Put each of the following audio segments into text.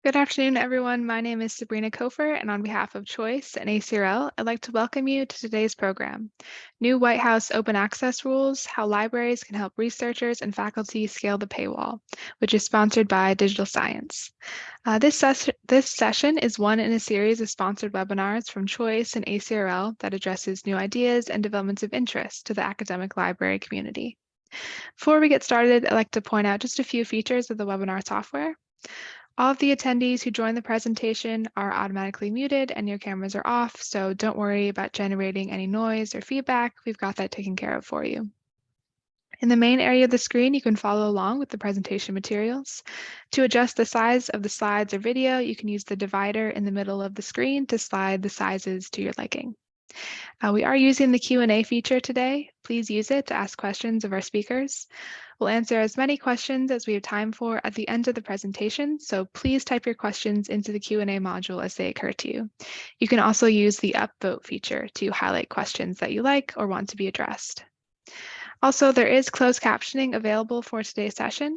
Good afternoon, everyone. My name is Sabrina Kofer, and on behalf of Choice and ACRL, I'd like to welcome you to today's program, New White House Open Access Rules, How Libraries Can Help Researchers and Faculty Scale the Paywall, which is sponsored by Digital Science. This session is one in a series of sponsored webinars from Choice and ACRL that addresses new ideas and developments of interest to the academic library community. Before we get started, I'd like to point out just a few features of the webinar software. All of the attendees who join the presentation are automatically muted and your cameras are off, so don't worry about generating any noise or feedback. We've got that taken care of for you. In the main area of the screen, you can follow along with the presentation materials. To adjust the size of the slides or video, you can use the divider in the middle of the screen to slide the sizes to your liking. We are using the Q&A feature today. Please use it to ask questions of our speakers. We'll answer as many questions as we have time for at the end of the presentation, so please type your questions into the Q&A module as they occur to you. You can also use the upvote feature to highlight questions that you like or want to be addressed. Also, there is closed captioning available for today's session.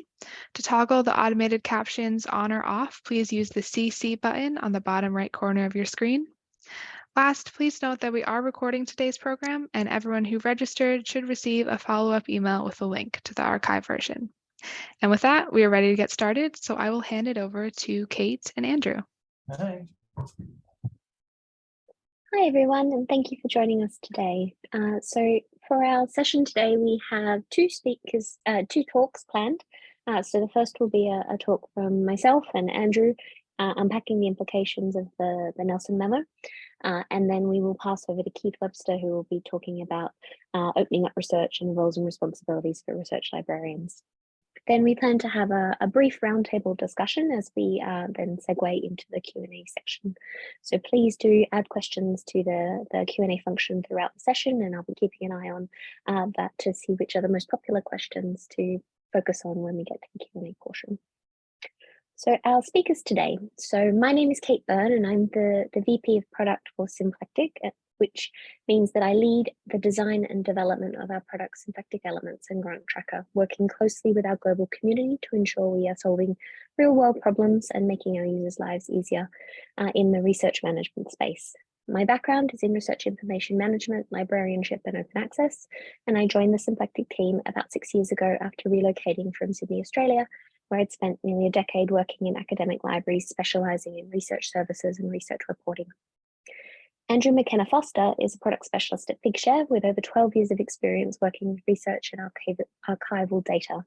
To toggle the automated captions on or off, please use the CC button on the bottom right corner of your screen. Last, please note that we are recording today's program and everyone who registered should receive a follow-up email with a link to the archive version. And with that, we are ready to get started, so I will hand it over to Kate and Andrew. Hi. Hi everyone, and thank you for joining us today. So for our session today, we have two talks planned. So the first will be a talk from myself and Andrew, unpacking the implications of the Nelson Memo. And then we will pass over to Keith Webster, who will be talking about opening up research and roles and responsibilities for research librarians. Then we plan to have a brief roundtable discussion as we then segue into the Q&A section. So please do add questions to the Q&A function throughout the session, and I'll be keeping an eye on that to see which are the most popular questions to focus on when we get to the Q&A portion. So our speakers today. So my name is Kate Byrne, and I'm the VP of Product for Symplectic, which means that I lead the design and development of our product Symplectic Elements and Grant Tracker, working closely with our global community to ensure we are solving real-world problems and making our users' lives easier in the research management space. My background is in research information management, librarianship, and open access, and I joined the Symplectic team about 6 years ago after relocating from Sydney, Australia, where I'd spent nearly a decade working in academic libraries, specializing in research services and research reporting. Andrew McKenna-Foster is a product specialist at Figshare with over 12 years of experience working with research and archival data.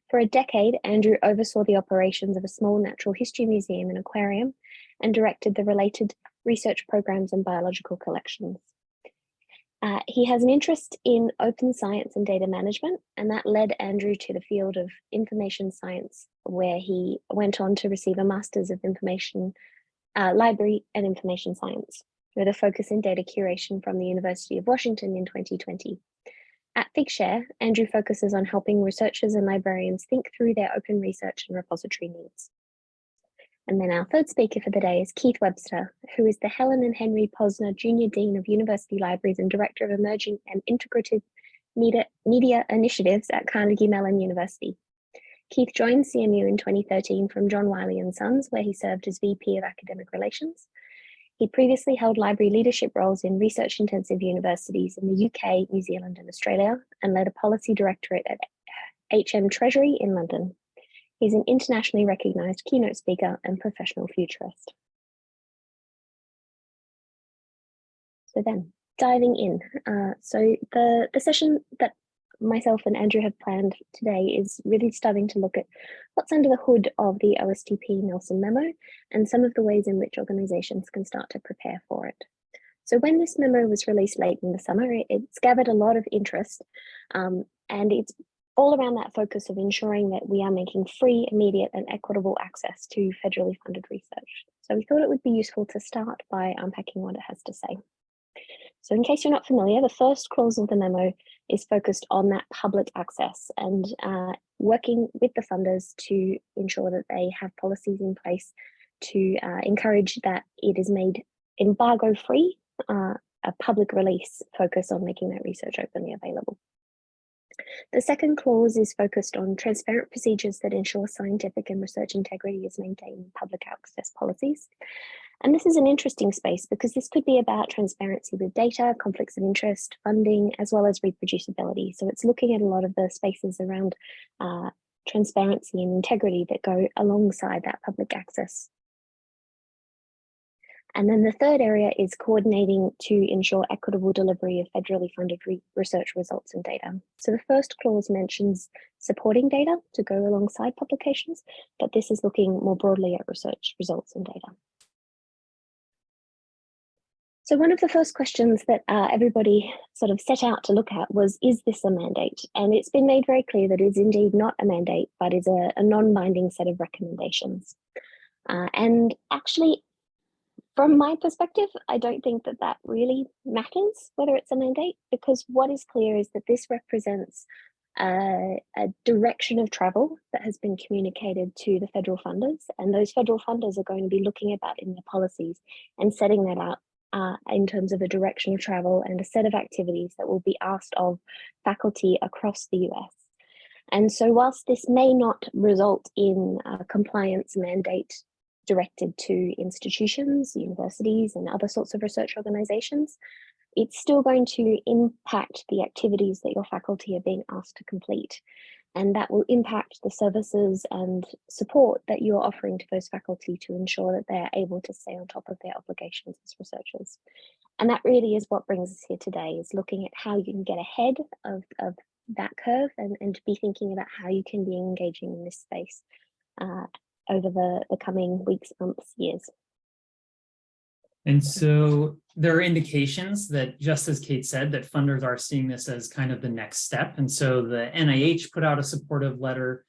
For a decade, Andrew oversaw the operations of a small natural history museum and aquarium and directed the related research programs and biological collections. He has an interest in open science and data management, and that led Andrew to the field of information science, where he went on to receive a Master's of Information Library and Information Science, with a focus in data curation from the University of Washington in 2020. At Figshare, Andrew focuses on helping researchers and librarians think through their open research and repository needs. And then our third speaker for the day is Keith Webster, who is the Helen and Henry Posner Junior Dean of University Libraries and Director of Emerging and Integrative Media Initiatives at Carnegie Mellon University. Keith joined CMU in 2013 from John Wiley & Sons, where he served as VP of Academic Relations. He previously held library leadership roles in research-intensive universities in the UK, New Zealand, and Australia, and led a policy directorate at HM Treasury in London. He's an internationally recognized keynote speaker and professional futurist. So then, diving in. So the session that myself and Andrew have planned today is really starting to look at what's under the hood of the OSTP Nelson Memo and some of the ways in which organizations can start to prepare for it. So when this memo was released late in the summer, it's gathered a lot of interest, and it's all around that focus of ensuring that we are making free, immediate, and equitable access to federally funded research. So we thought it would be useful to start by unpacking what it has to say. So in case you're not familiar, the first clause of the memo is focused on that public access and working with the funders to ensure that they have policies in place to encourage that it is made embargo-free, a public release focus on making that research openly available. The second clause is focused on transparent procedures that ensure scientific and research integrity is maintained in public access policies. And this is an interesting space because this could be about transparency with data, conflicts of interest, funding, as well as reproducibility. So it's looking at a lot of the spaces around transparency and integrity that go alongside that public access. And then the third area is coordinating to ensure equitable delivery of federally funded research results and data. So the first clause mentions supporting data to go alongside publications, but this is looking more broadly at research results and data. So one of the first questions that everybody sort of set out to look at was, is this a mandate? And it's been made very clear that it is indeed not a mandate, but is a non-binding set of recommendations. And actually, from my perspective, I don't think that that really matters whether it's a mandate, because what is clear is that this represents a direction of travel that has been communicated to the federal funders, and those federal funders are going to be looking at that in their policies and setting that out in terms of a direction of travel and a set of activities that will be asked of faculty across the US. And so whilst this may not result in a compliance mandate directed to institutions, universities, and other sorts of research organizations, it's still going to impact the activities that your faculty are being asked to complete. And that will impact the services and support that you're offering to those faculty to ensure that they're able to stay on top of their obligations as researchers. And that really is what brings us here today, is looking at how you can get ahead of that curve and to be thinking about how you can be engaging in this space over the coming weeks, months, years. And so there are indications that, just as Kate said, that funders are seeing this as kind of the next step. And so the NIH put out a supportive letter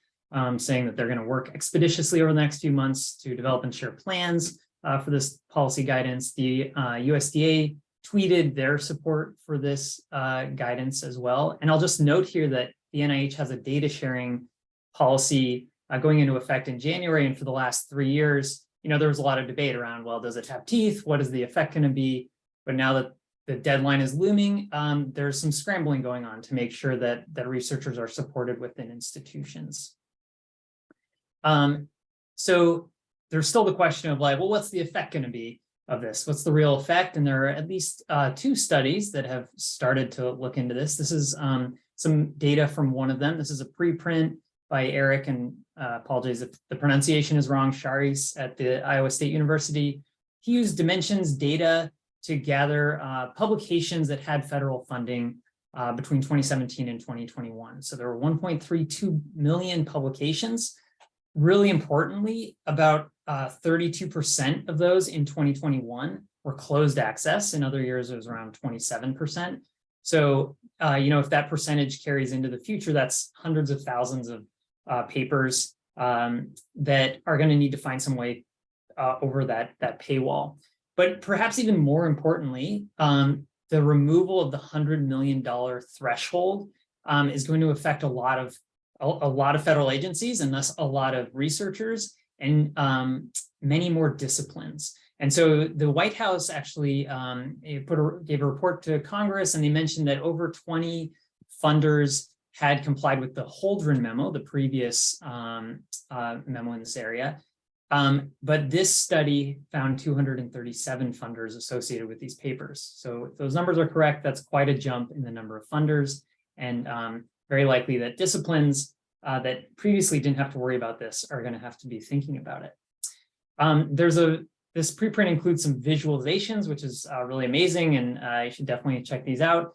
saying that they're going to work expeditiously over the next few months to develop and share plans for this policy guidance. The USDA tweeted their support for this guidance as well. And I'll just note here that the NIH has a data sharing policy going into effect in January. And for the last 3 years, there was a lot of debate around, well, does it have teeth? What is the effect going to be? But now that the deadline is looming, there's some scrambling going on to make sure that researchers are supported within institutions. So there's still the question of like, well, what's the effect going to be of this? What's the real effect? And there are at least 2 studies that have started to look into this. This is some data from one of them. This is a preprint by Eric, and apologize if the pronunciation is wrong, Sharis at the Iowa State University. He used Dimensions data to gather publications that had federal funding between 2017 and 2021. So there were 1.32 million publications. Really importantly, about 32% of those in 2021 were closed access. In other years, it was around 27%. So, if that percentage carries into the future, that's hundreds of thousands of papers that are going to need to find some way over that paywall. But perhaps even more importantly, the removal of the $100 million threshold is going to affect a lot of federal agencies, and thus a lot of researchers and many more disciplines. And so the White House actually gave a report to Congress, and they mentioned that over 20 funders had complied with the Holdren memo, the previous memo in this area. But this study found 237 funders associated with these papers. So if those numbers are correct, that's quite a jump in the number of funders, and very likely that disciplines that previously didn't have to worry about this are going to have to be thinking about it. This preprint includes some visualizations, which is really amazing, and you should definitely check these out.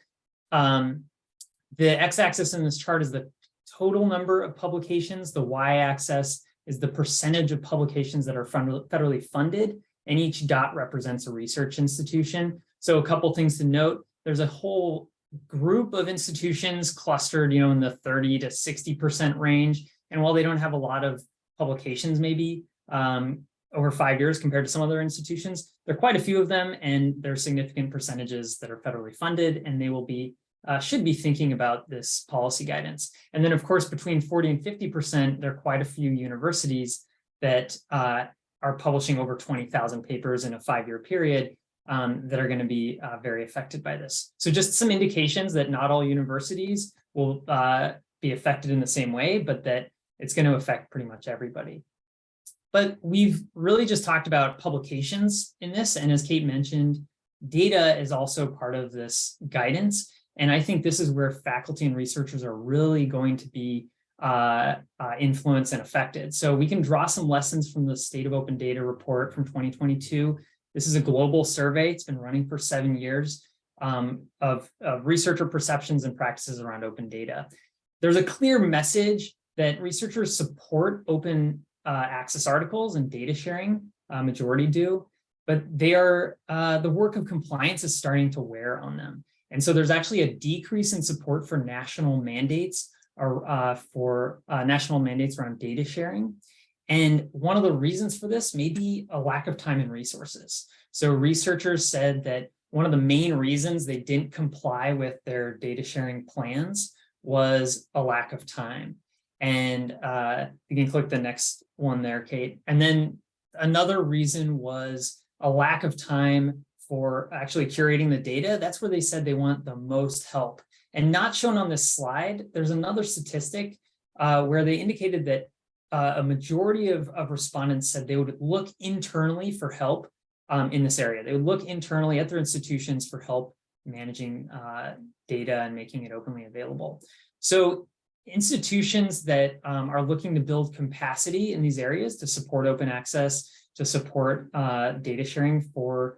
The x-axis in this chart is the total number of publications. The y-axis is the percentage of publications that are federally funded, and each dot represents a research institution. So a couple things to note: there's a whole group of institutions clustered, in the 30 to 60% range. And while they don't have a lot of publications, maybe over 5 years compared to some other institutions, there are quite a few of them, and there are significant percentages that are federally funded, and they will be should be thinking about this policy guidance. And then, of course, between 40 and 50%, there are quite a few universities that are publishing over 20,000 papers in a 5-year period that are going to be very affected by this. So just some indications that not all universities will be affected in the same way, but that it's going to affect pretty much everybody. But we've really just talked about publications in this. And as Kate mentioned, data is also part of this guidance. And I think this is where faculty and researchers are really going to be influenced and affected. So we can draw some lessons from the State of Open Data report from 2022. This is a global survey. It's been running for 7 years of researcher perceptions and practices around open data. There's a clear message that researchers support open access articles and data sharing, majority do, but they are, the work of compliance is starting to wear on them. And so there's actually a decrease in support for national mandates or national mandates around data sharing. And one of the reasons for this may be a lack of time and resources. So researchers said that one of the main reasons they didn't comply with their data sharing plans was a lack of time. And you can click the next one there, Kate. And then another reason was a lack of time for actually curating the data. That's where they said they want the most help. And not shown on this slide, there's another statistic where they indicated that a majority of respondents said they would look internally for help in this area. They would look internally at their institutions for help managing data and making it openly available. So institutions that are looking to build capacity in these areas to support open access, to support data sharing for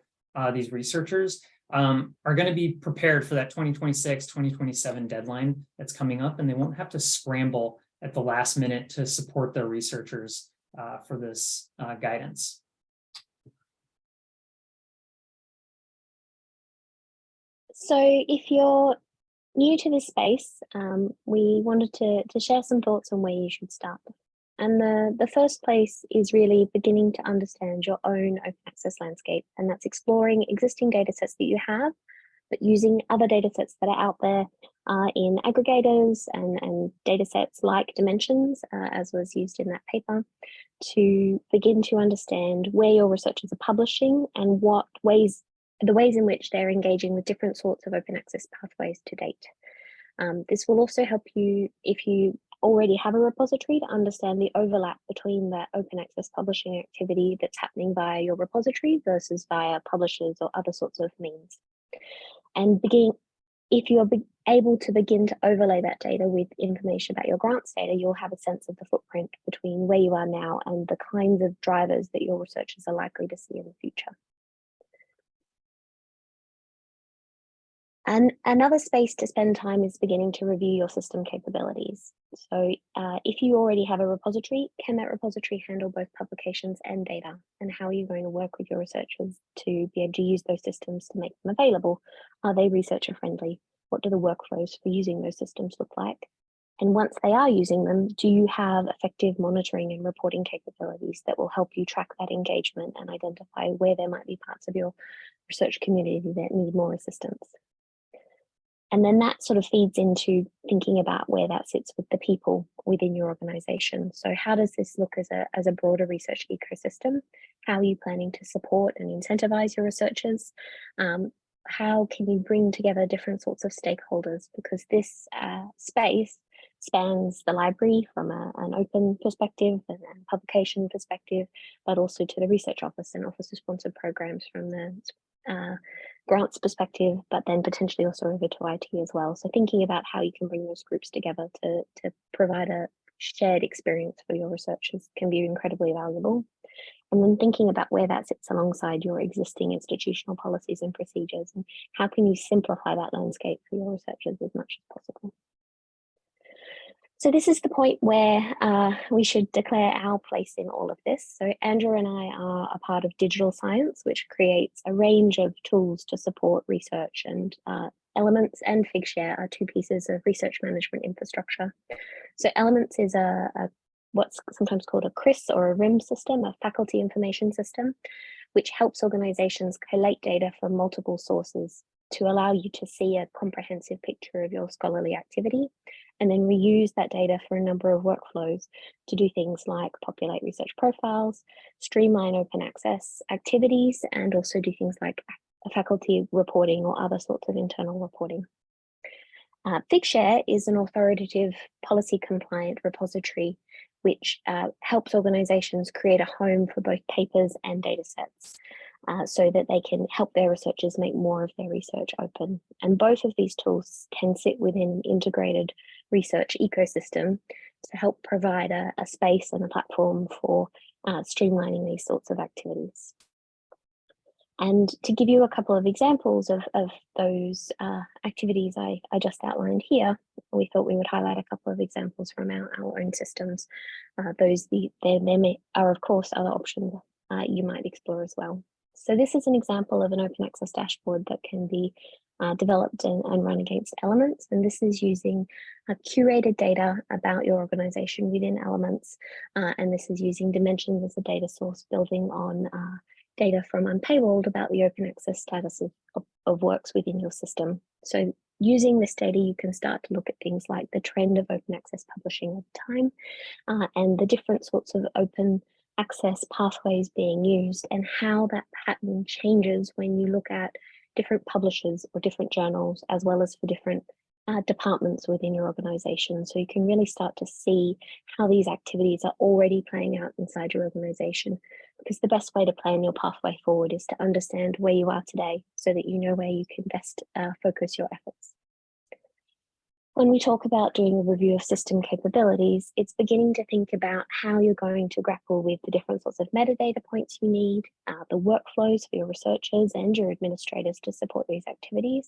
these researchers are going to be prepared for that 2026, 2027 deadline that's coming up, and they won't have to scramble at the last minute to support their researchers for this guidance. So if you're new to this space, we wanted to share some thoughts on where you should start. And the first place is really beginning to understand your own open access landscape, and that's exploring existing data sets that you have, but using other data sets that are out there in aggregators and data sets like Dimensions, as was used in that paper, to begin to understand where your researchers are publishing and the ways in which they're engaging with different sorts of open access pathways to date. This will also help you, if you already have a repository, to understand the overlap between that open access publishing activity that's happening via your repository versus via publishers or other sorts of means. And if you're able to begin to overlay that data with information about your grants data, you'll have a sense of the footprint between where you are now and the kinds of drivers that your researchers are likely to see in the future. And another space to spend time is beginning to review your system capabilities. So if you already have a repository, can that repository handle both publications and data? And how are you going to work with your researchers to be able to use those systems to make them available? Are they researcher friendly? What do the workflows for using those systems look like? And once they are using them, do you have effective monitoring and reporting capabilities that will help you track that engagement and identify where there might be parts of your research community that need more assistance? And then that sort of feeds into thinking about where that sits with the people within your organization. So how does this look as a broader research ecosystem? How are you planning to support and incentivize your researchers? How can you bring together different sorts of stakeholders? Because this space spans the library from an open perspective and publication perspective, but also to the research office and officer-sponsored programs from the grants perspective, but then potentially also over to IT as well. So thinking about how you can bring those groups together to provide a shared experience for your researchers can be incredibly valuable. And then thinking about where that sits alongside your existing institutional policies and procedures, and how can you simplify that landscape for your researchers as much as possible. So this is the point where we should declare our place in all of this. So Andrew and I are a part of Digital Science, which creates a range of tools to support research, and Elements and Figshare are two pieces of research management infrastructure. So Elements is what's sometimes called a CRIS or a RIM system, a faculty information system, which helps organizations collate data from multiple sources to allow you to see a comprehensive picture of your scholarly activity, and then reuse that data for a number of workflows to do things like populate research profiles, streamline open access activities, and also do things like faculty reporting or other sorts of internal reporting. Figshare is an authoritative policy-compliant repository which helps organizations create a home for both papers and datasets so that they can help their researchers make more of their research open. And both of these tools can sit within an integrated research ecosystem to help provide a space and a platform for streamlining these sorts of activities. And to give you a couple of examples of those activities I just outlined here, we thought we would highlight a couple of examples from our own systems. There are, of course, other options you might explore as well. So this is an example of an open access dashboard that can be developed and run against Elements. And this is using curated data about your organization within Elements. And this is using dimensions as a data source, building on data from Paywall about the open access status of works within your system. So using this data, you can start to look at things like the trend of open access publishing over time and the different sorts of open access pathways being used and how that pattern changes when you look at different publishers or different journals, as well as for different departments within your organization. So you can really start to see how these activities are already playing out inside your organization, because the best way to plan your pathway forward is to understand where you are today so that you know where you can best focus your efforts. When we talk about doing a review of system capabilities, it's beginning to think about how you're going to grapple with the different sorts of metadata points you need, the workflows for your researchers and your administrators to support these activities,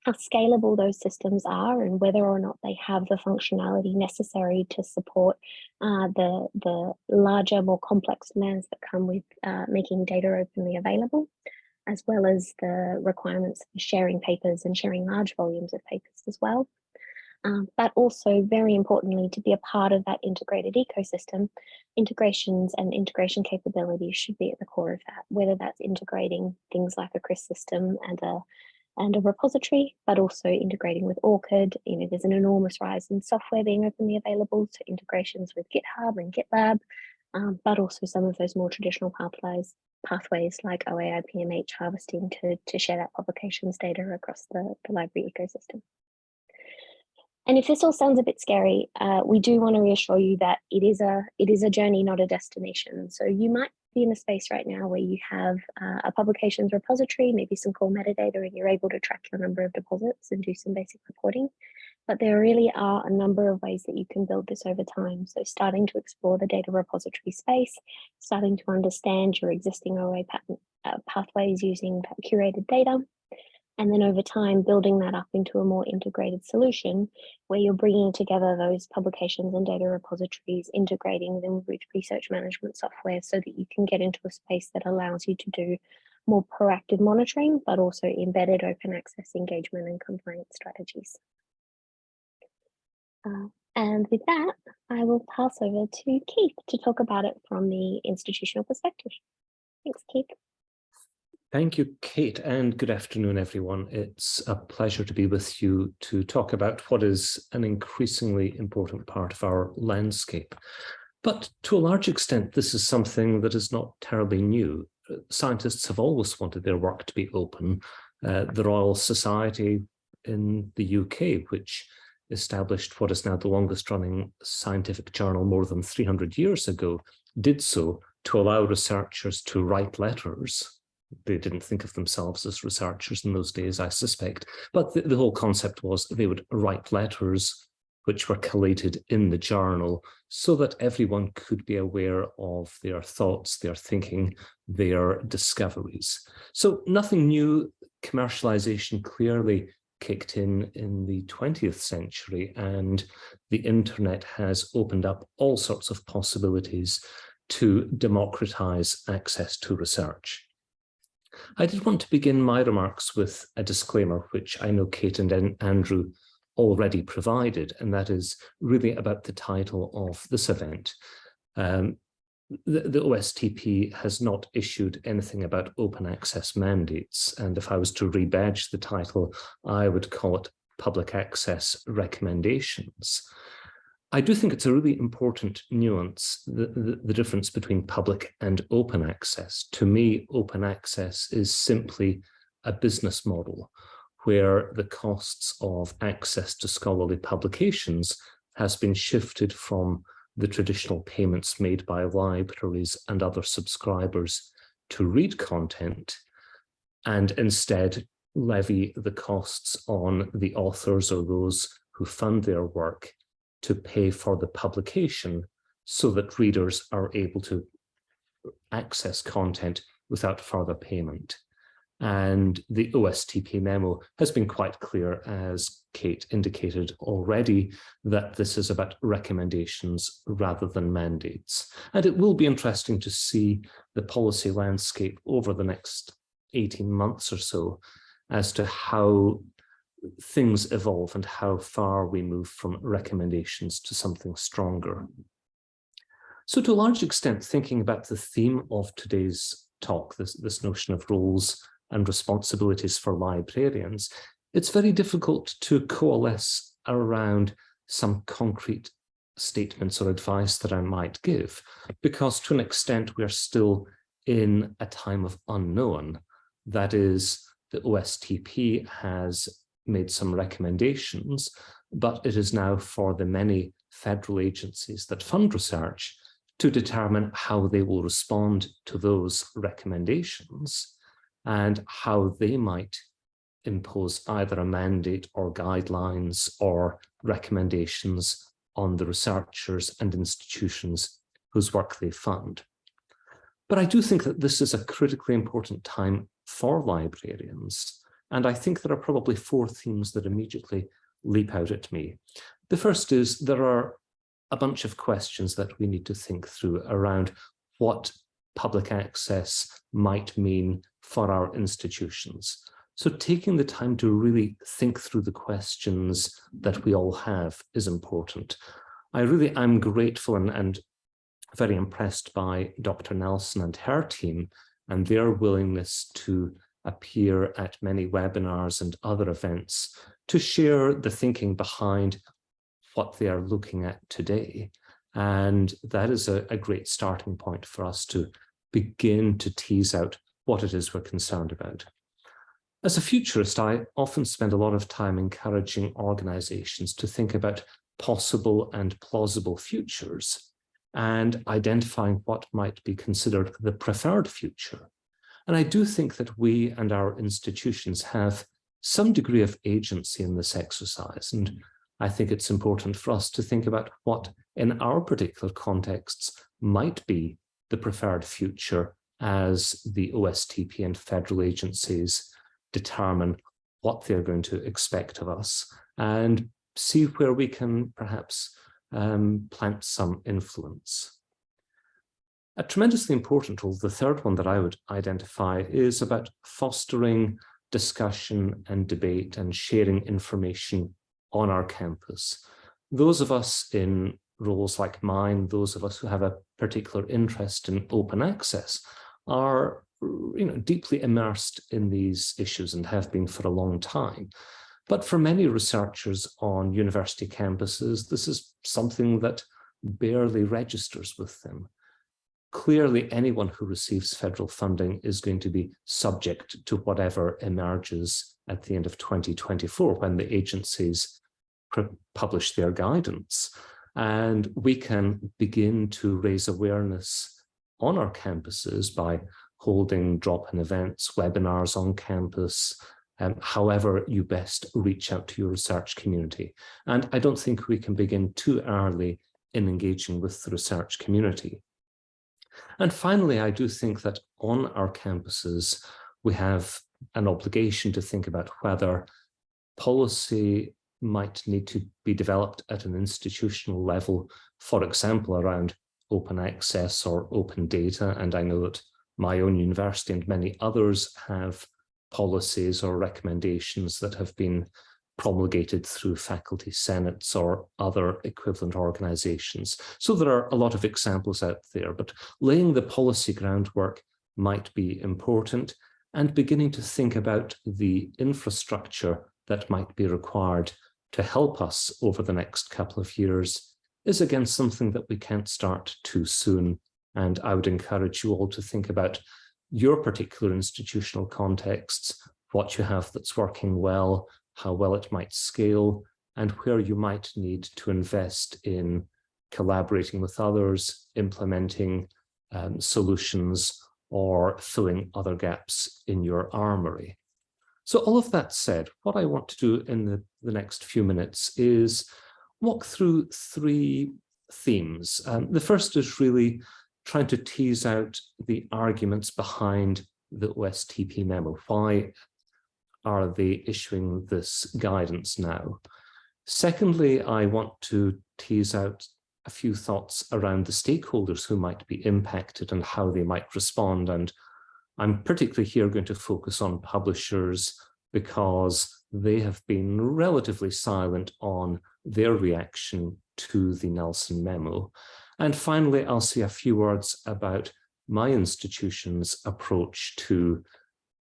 how scalable those systems are, and whether or not they have the functionality necessary to support the larger, more complex demands that come with making data openly available, as well as the requirements for sharing papers and sharing large volumes of papers as well. But also, very importantly, to be a part of that integrated ecosystem, integrations and integration capabilities should be at the core of that, whether that's integrating things like a CRIS system and a repository, but also integrating with ORCID. You know, there's an enormous rise in software being openly available, so integrations with GitHub and GitLab, but also some of those more traditional pathways like OAI PMH harvesting to share that publications data across the library ecosystem. And if this all sounds a bit scary, we do want to reassure you that it is a journey, not a destination. So you might be in a space right now where you have a publications repository, maybe some core metadata, and you're able to track your number of deposits and do some basic reporting. But there really are a number of ways that you can build this over time. So starting to explore the data repository space, starting to understand your existing OA pathways using curated data, and then over time, building that up into a more integrated solution where you're bringing together those publications and data repositories, integrating them with research management software so that you can get into a space that allows you to do more proactive monitoring, but also embedded open access engagement and compliance strategies. And with that, I will pass over to Keith to talk about it from the institutional perspective. Thanks, Keith. Thank you, Kate, and good afternoon, everyone. It's a pleasure to be with you to talk about what is an increasingly important part of our landscape. But to a large extent, this is something that is not terribly new. Scientists have always wanted their work to be open. The Royal Society in the UK, which established what is now the longest running scientific journal more than 300 years ago, did so to allow researchers to write letters. They didn't think of themselves as researchers in those days, I suspect, but the whole concept was they would write letters which were collated in the journal so that everyone could be aware of their thoughts, their thinking, their discoveries. So nothing new. Commercialization clearly kicked in the 20th century, and the internet has opened up all sorts of possibilities to democratize access to research. I did want to begin my remarks with a disclaimer, which I know Kate and Andrew already provided, and that is really about the title of this event. The OSTP has not issued anything about open access mandates, and if I was to rebadge the title, I would call it Public Access Recommendations. I do think it's a really important nuance, the difference between public and open access. To me, open access is simply a business model where the costs of access to scholarly publications has been shifted from the traditional payments made by libraries and other subscribers to read content, and instead levy the costs on the authors or those who fund their work to pay for the publication so that readers are able to access content without further payment. And the OSTP memo has been quite clear, as Kate indicated already, that this is about recommendations rather than mandates. And it will be interesting to see the policy landscape over the next 18 months or so as to how things evolve and how far we move from recommendations to something stronger. So to a large extent, thinking about the theme of today's talk, this notion of roles and responsibilities for librarians, it's very difficult to coalesce around some concrete statements or advice that I might give, because to an extent we're still in a time of unknown. That is, the OSTP has made some recommendations, but it is now for the many federal agencies that fund research to determine how they will respond to those recommendations and how they might impose either a mandate or guidelines or recommendations on the researchers and institutions whose work they fund. But I do think that this is a critically important time for librarians, and I think there are probably four themes that immediately leap out at me. The first is there are a bunch of questions that we need to think through around what public access might mean for our institutions. So taking the time to really think through the questions that we all have is important. I'm grateful and very impressed by Dr. Nelson and her team and their willingness to appear at many webinars and other events to share the thinking behind what they are looking at today. And that is a great starting point for us to begin to tease out what it is we're concerned about. As a futurist, I often spend a lot of time encouraging organizations to think about possible and plausible futures and identifying what might be considered the preferred future. And I do think that we and our institutions have some degree of agency in this exercise. And I think it's important for us to think about what in our particular contexts might be the preferred future as the OSTP and federal agencies determine what they're going to expect of us and see where we can perhaps plant some influence. A tremendously important role, the third one that I would identify, is about fostering discussion and debate and sharing information on our campus. Those of us in roles like mine, those of us who have a particular interest in open access, are deeply immersed in these issues and have been for a long time. But for many researchers on university campuses, this is something that barely registers with them. Clearly, anyone who receives federal funding is going to be subject to whatever emerges at the end of 2024 when the agencies publish their guidance. And we can begin to raise awareness on our campuses by holding drop-in events, webinars on campus, however you best reach out to your research community. And I don't think we can begin too early in engaging with the research community. And finally, I do think that on our campuses, we have an obligation to think about whether policy might need to be developed at an institutional level, for example, around open access or open data. And I know that my own university and many others have policies or recommendations that have been promulgated through faculty senates or other equivalent organizations. So there are a lot of examples out there, but laying the policy groundwork might be important, and beginning to think about the infrastructure that might be required to help us over the next couple of years is again something that we can't start too soon. And I would encourage you all to think about your particular institutional contexts, what you have that's working well, how well it might scale, and where you might need to invest in collaborating with others, implementing solutions, or filling other gaps in your armory. So all of that said, what I want to do in the next few minutes is walk through three themes. The first is really trying to tease out the arguments behind the OSTP memo. Why are they issuing this guidance now? Secondly, I want to tease out a few thoughts around the stakeholders who might be impacted and how they might respond. And I'm particularly here going to focus on publishers because they have been relatively silent on their reaction to the Nelson Memo. And finally, I'll say a few words about my institution's approach to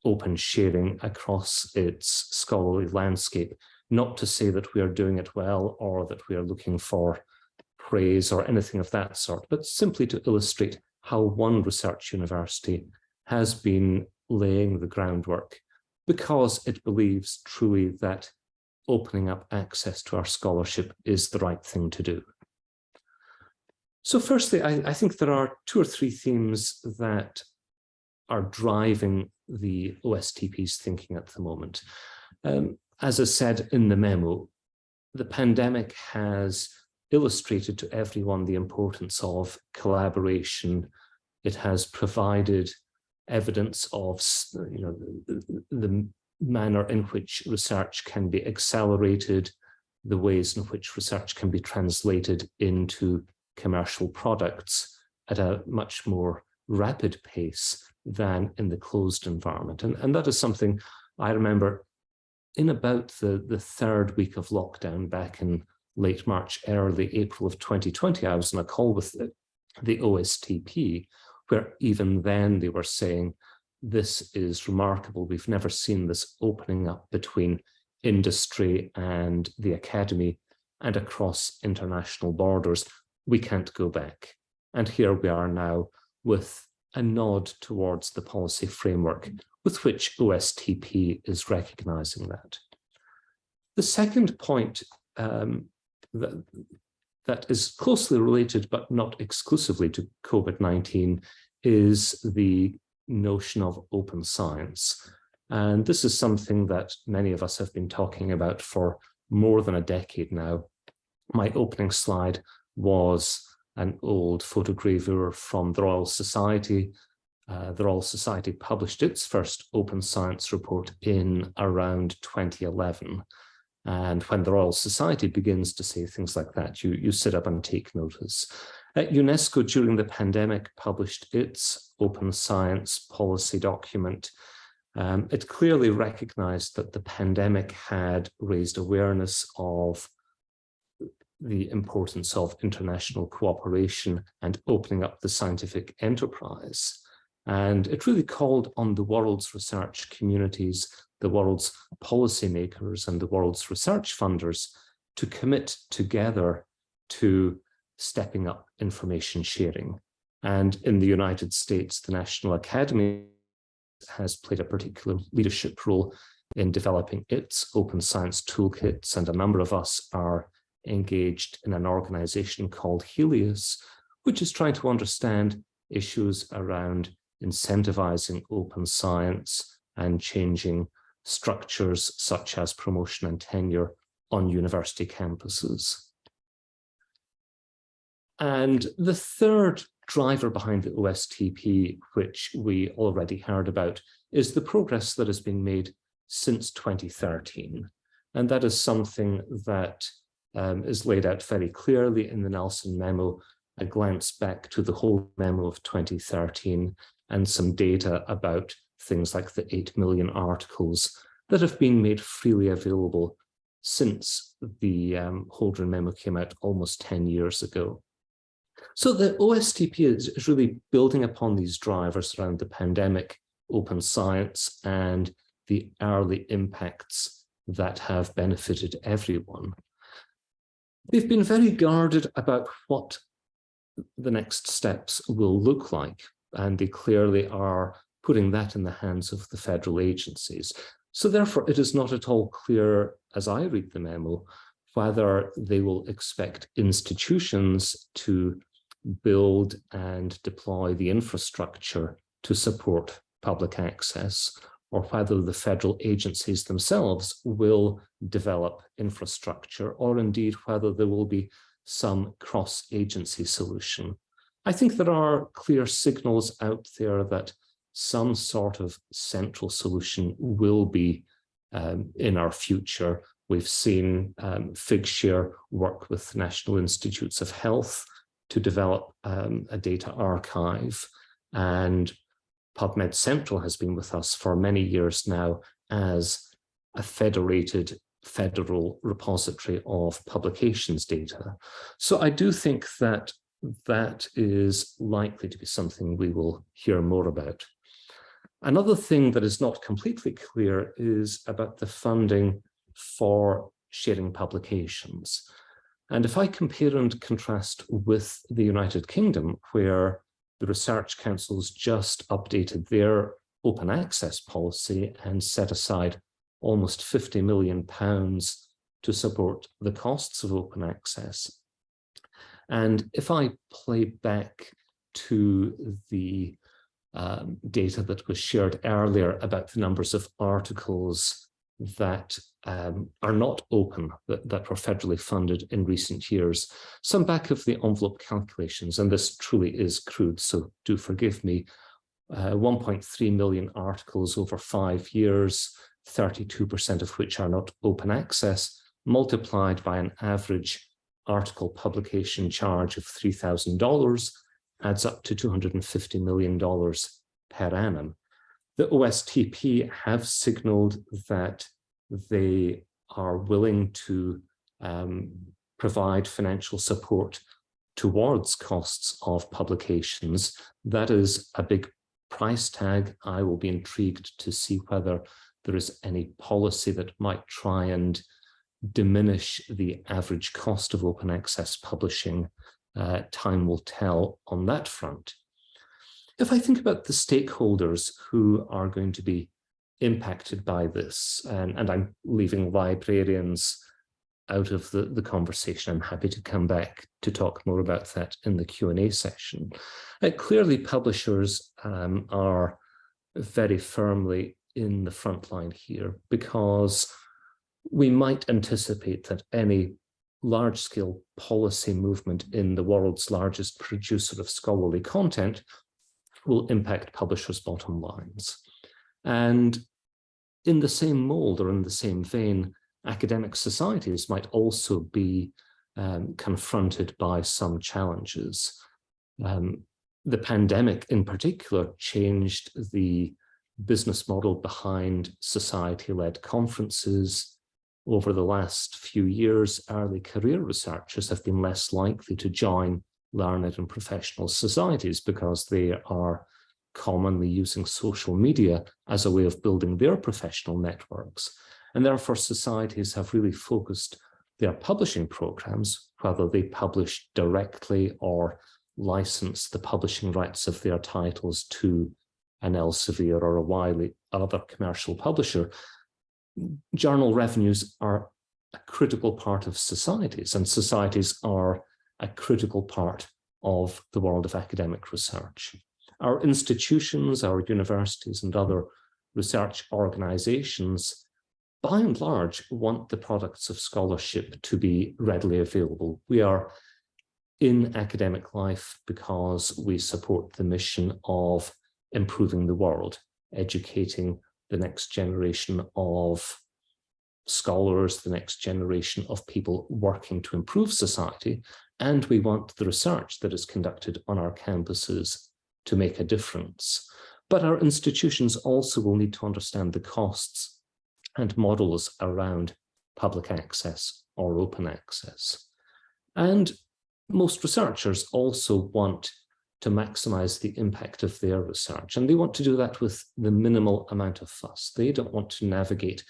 open sharing across its scholarly landscape. Not to say that we are doing it well or that we are looking for praise or anything of that sort, but simply to illustrate how one research university has been laying the groundwork because it believes truly that opening up access to our scholarship is the right thing to do. So firstly, I think there are two or three themes that are driving the OSTP's thinking at the moment. As I said in the memo, the pandemic has illustrated to everyone the importance of collaboration. It has provided evidence of the manner in which research can be accelerated, the ways in which research can be translated into commercial products at a much more rapid pace than in the closed environment. And that is something I remember in about the third week of lockdown back in late March, early April of 2020, I was on a call with the OSTP, where even then they were saying, this is remarkable. We've never seen this opening up between industry and the academy and across international borders. We can't go back. And here we are now with a nod towards the policy framework with which OSTP is recognizing that. The second point that is closely related, but not exclusively to COVID-19, is the notion of open science. And this is something that many of us have been talking about for more than a decade now. My opening slide was an old photogravure from the Royal Society. The Royal Society published its first open science report in around 2011. And when the Royal Society begins to say things like that, you sit up and take notice. UNESCO, during the pandemic, published its open science policy document. It clearly recognized that the pandemic had raised awareness of the importance of international cooperation and opening up the scientific enterprise. And it really called on the world's research communities, the world's policymakers and the world's research funders to commit together to stepping up information sharing. And in the United States, the National Academy has played a particular leadership role in developing its open science toolkits, and a number of us are engaged in an organization called Helios, which is trying to understand issues around incentivizing open science and changing structures such as promotion and tenure on university campuses. And the third driver behind the OSTP, which we already heard about, is the progress that has been made since 2013. And that is something that is laid out very clearly in the Nelson Memo, a glance back to the whole memo of 2013 and some data about things like the 8 million articles that have been made freely available since the Holdren Memo came out almost 10 years ago. So the OSTP is really building upon these drivers around the pandemic, open science, and the early impacts that have benefited everyone. They've been very guarded about what the next steps will look like, and they clearly are putting that in the hands of the federal agencies. So therefore, it is not at all clear, as I read the memo, whether they will expect institutions to build and deploy the infrastructure to support public access, or whether the federal agencies themselves will develop infrastructure, or indeed whether there will be some cross-agency solution. I think there are clear signals out there that some sort of central solution will be in our future. We've seen Figshare work with National Institutes of Health to develop a data archive, and PubMed Central has been with us for many years now as a federated federal repository of publications data. So I do think that that is likely to be something we will hear more about. Another thing that is not completely clear is about the funding for sharing publications. And if I compare and contrast with the United Kingdom, where the Research Council's just updated their open access policy and set aside almost £50 million to support the costs of open access. And if I play back to the data that was shared earlier about the numbers of articles that are not open, that were federally funded in recent years, some back of the envelope calculations, and this truly is crude, so do forgive me, 1.3 million articles over 5 years, 32% of which are not open access, multiplied by an average article publication charge of $3,000, adds up to $250 million per annum. The OSTP have signaled that they are willing to provide financial support towards costs of publications. That is a big price tag. I will be intrigued to see whether there is any policy that might try and diminish the average cost of open access publishing. Time will tell on that front. If I think about the stakeholders who are going to be impacted by this, and I'm leaving librarians out of the conversation, I'm happy to come back to talk more about that in the Q&A session. Clearly, publishers are very firmly in the front line here, because we might anticipate that any large-scale policy movement in the world's largest producer of scholarly content will impact publishers' bottom lines. And in the same mold, or in the same vein, academic societies might also be confronted by some challenges. The pandemic in particular changed the business model behind society-led conferences. Over the last few years, early career researchers have been less likely to join learned and professional societies because they are commonly using social media as a way of building their professional networks. And therefore, societies have really focused their publishing programs, whether they publish directly or license the publishing rights of their titles to an Elsevier or a Wiley, other commercial publisher. Journal revenues are a critical part of societies, and societies are a critical part of the world of academic research. Our institutions, our universities, and other research organizations, by and large, want the products of scholarship to be readily available. We are in academic life because we support the mission of improving the world, educating the next generation of scholars, the next generation of people working to improve society, and we want the research that is conducted on our campuses to make a difference. But our institutions also will need to understand the costs and models around public access or open access. And most researchers also want to maximize the impact of their research, and they want to do that with the minimal amount of fuss. They don't want to navigate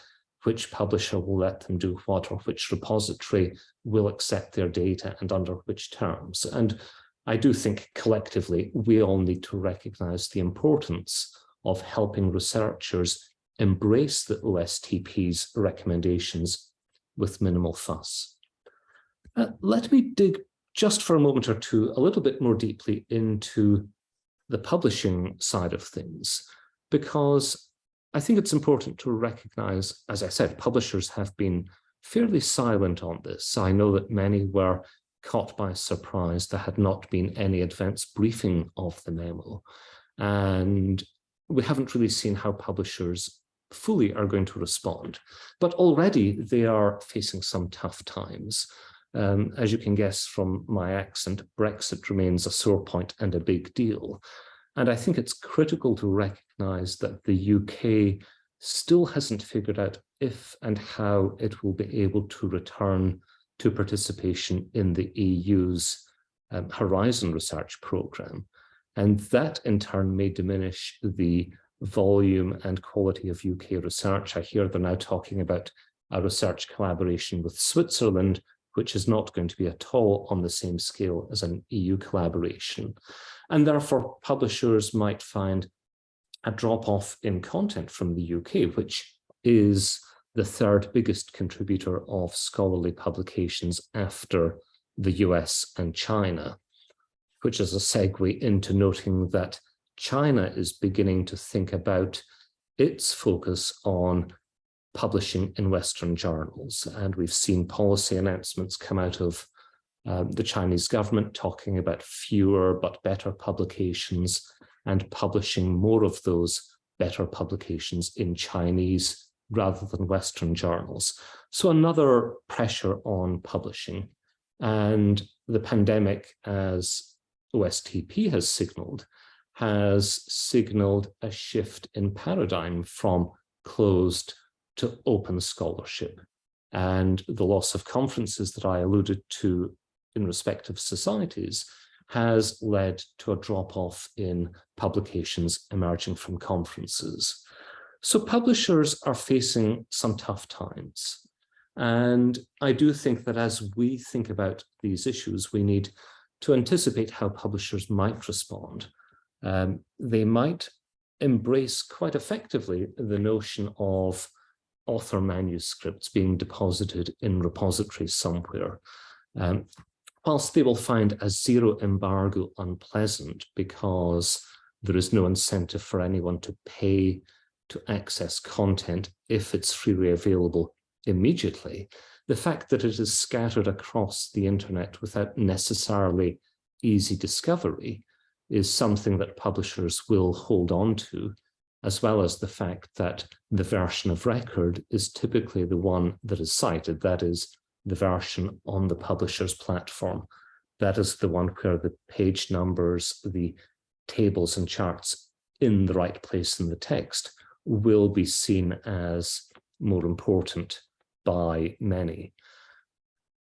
which publisher will let them do what, or which repository will accept their data and under which terms. And I do think collectively we all need to recognize the importance of helping researchers embrace the OSTP's recommendations with minimal fuss. Let me dig just for a moment or two a little bit more deeply into the publishing side of things, because I think it's important to recognize, as I said, publishers have been fairly silent on this. I know that many were caught by surprise. There had not been any advance briefing of the memo, and we haven't really seen how publishers fully are going to respond. But already they are facing some tough times. As you can guess from my accent, Brexit remains a sore point and a big deal. And I think it's critical to recognize that the UK still hasn't figured out if and how it will be able to return to participation in the EU's Horizon research programme. And that in turn may diminish the volume and quality of UK research. I hear they're now talking about a research collaboration with Switzerland, which is not going to be at all on the same scale as an EU collaboration. And therefore, publishers might find a drop-off in content from the UK, which is the third biggest contributor of scholarly publications after the US and China, which is a segue into noting that China is beginning to think about its focus on publishing in Western journals. And we've seen policy announcements come out of the Chinese government talking about fewer but better publications and publishing more of those better publications in Chinese rather than Western journals. So another pressure on publishing. And the pandemic, as OSTP has signaled a shift in paradigm from closed to open scholarship. And the loss of conferences that I alluded to in respective societies has led to a drop-off in publications emerging from conferences. So publishers are facing some tough times. And I do think that as we think about these issues, we need to anticipate how publishers might respond. They might embrace quite effectively the notion of author manuscripts being deposited in repositories somewhere, whilst they will find a zero embargo unpleasant because there is no incentive for anyone to pay to access content if it's freely available immediately. The fact that it is scattered across the internet without necessarily easy discovery is something that publishers will hold on to, as well as the fact that the version of record is typically the one that is cited, that is the version on the publisher's platform. That is the one where the page numbers, the tables and charts in the right place in the text will be seen as more important by many.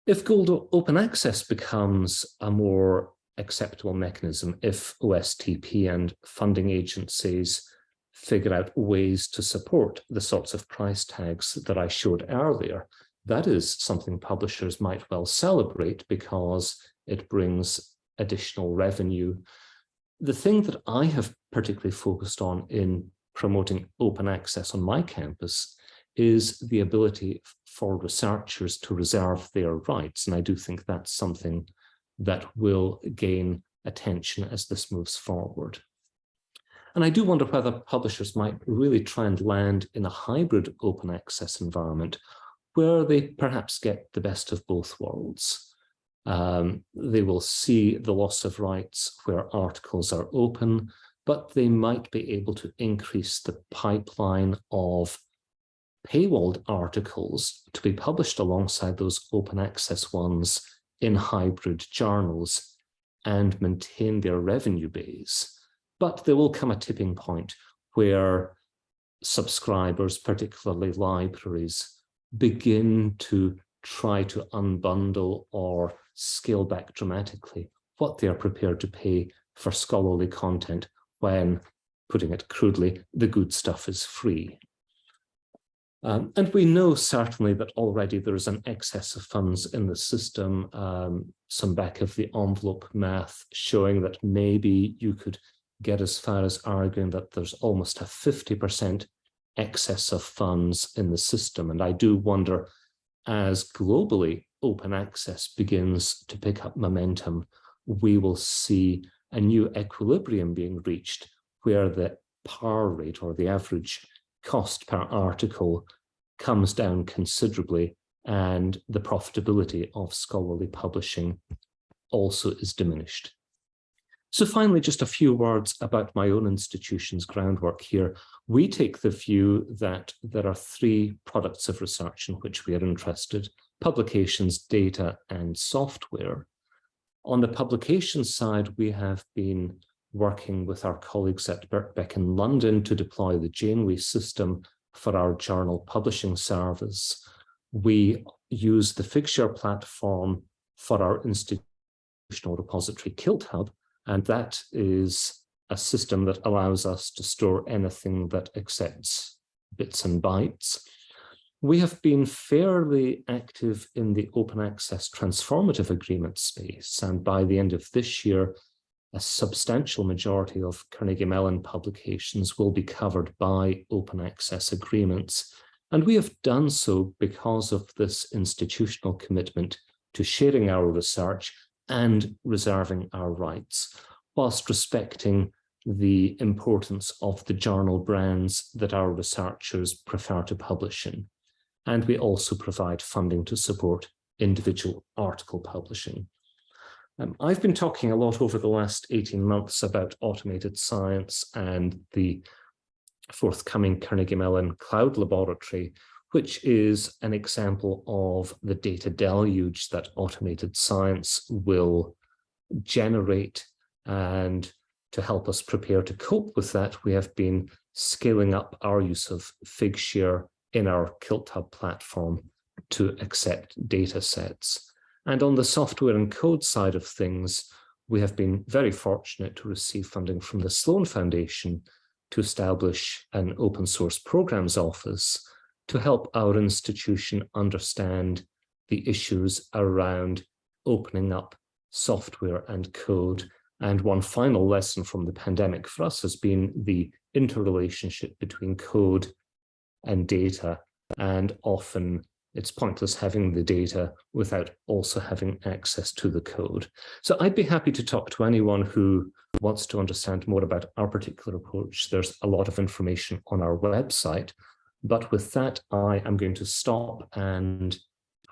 If gold open access becomes a more acceptable mechanism, if OSTP and funding agencies figure out ways to support the sorts of price tags that I showed earlier, that is something publishers might well celebrate because it brings additional revenue. The thing that I have particularly focused on in promoting open access on my campus is the ability for researchers to reserve their rights. And I do think that's something that will gain attention as this moves forward. And I do wonder whether publishers might really try and land in a hybrid open access environment where they perhaps get the best of both worlds. They will see the loss of rights where articles are open, but they might be able to increase the pipeline of paywalled articles to be published alongside those open access ones in hybrid journals and maintain their revenue base. But there will come a tipping point where subscribers, particularly libraries, begin to try to unbundle or scale back dramatically what they are prepared to pay for scholarly content when, putting it crudely, the good stuff is free. And we know certainly that already there is an excess of funds in the system, some back of the envelope math showing that maybe you could get as far as arguing that there's almost a 50% excess of funds in the system. And I do wonder, as globally open access begins to pick up momentum, we will see a new equilibrium being reached where the par rate, or the average cost per article, comes down considerably, and the profitability of scholarly publishing also is diminished. So finally, just a few words about my own institution's groundwork here. We take the view that there are three products of research in which we are interested: publications, data, and software. On the publications side, we have been working with our colleagues at Birkbeck in London to deploy the Janeway system for our journal publishing service. We use the Figshare platform for our institutional repository KiltHub, and that is a system that allows us to store anything that accepts bits and bytes. We have been fairly active in the open access transformative agreement space, and by the end of this year, a substantial majority of Carnegie Mellon publications will be covered by open access agreements. And we have done so because of this institutional commitment to sharing our research and reserving our rights, whilst respecting the importance of the journal brands that our researchers prefer to publish in. And we also provide funding to support individual article publishing. I've been talking a lot over the last 18 months about automated science and the forthcoming Carnegie Mellon Cloud Laboratory, which is an example of the data deluge that automated science will generate. And to help us prepare to cope with that, we have been scaling up our use of Figshare in our KiltHub platform to accept data sets. And on the software and code side of things, we have been very fortunate to receive funding from the Sloan Foundation to establish an open source programs office to help our institution understand the issues around opening up software and code. And one final lesson from the pandemic for us has been the interrelationship between code and data, and often it's pointless having the data without also having access to the code. So I'd be happy to talk to anyone who wants to understand more about our particular approach. There's a lot of information on our website, but with that, I am going to stop and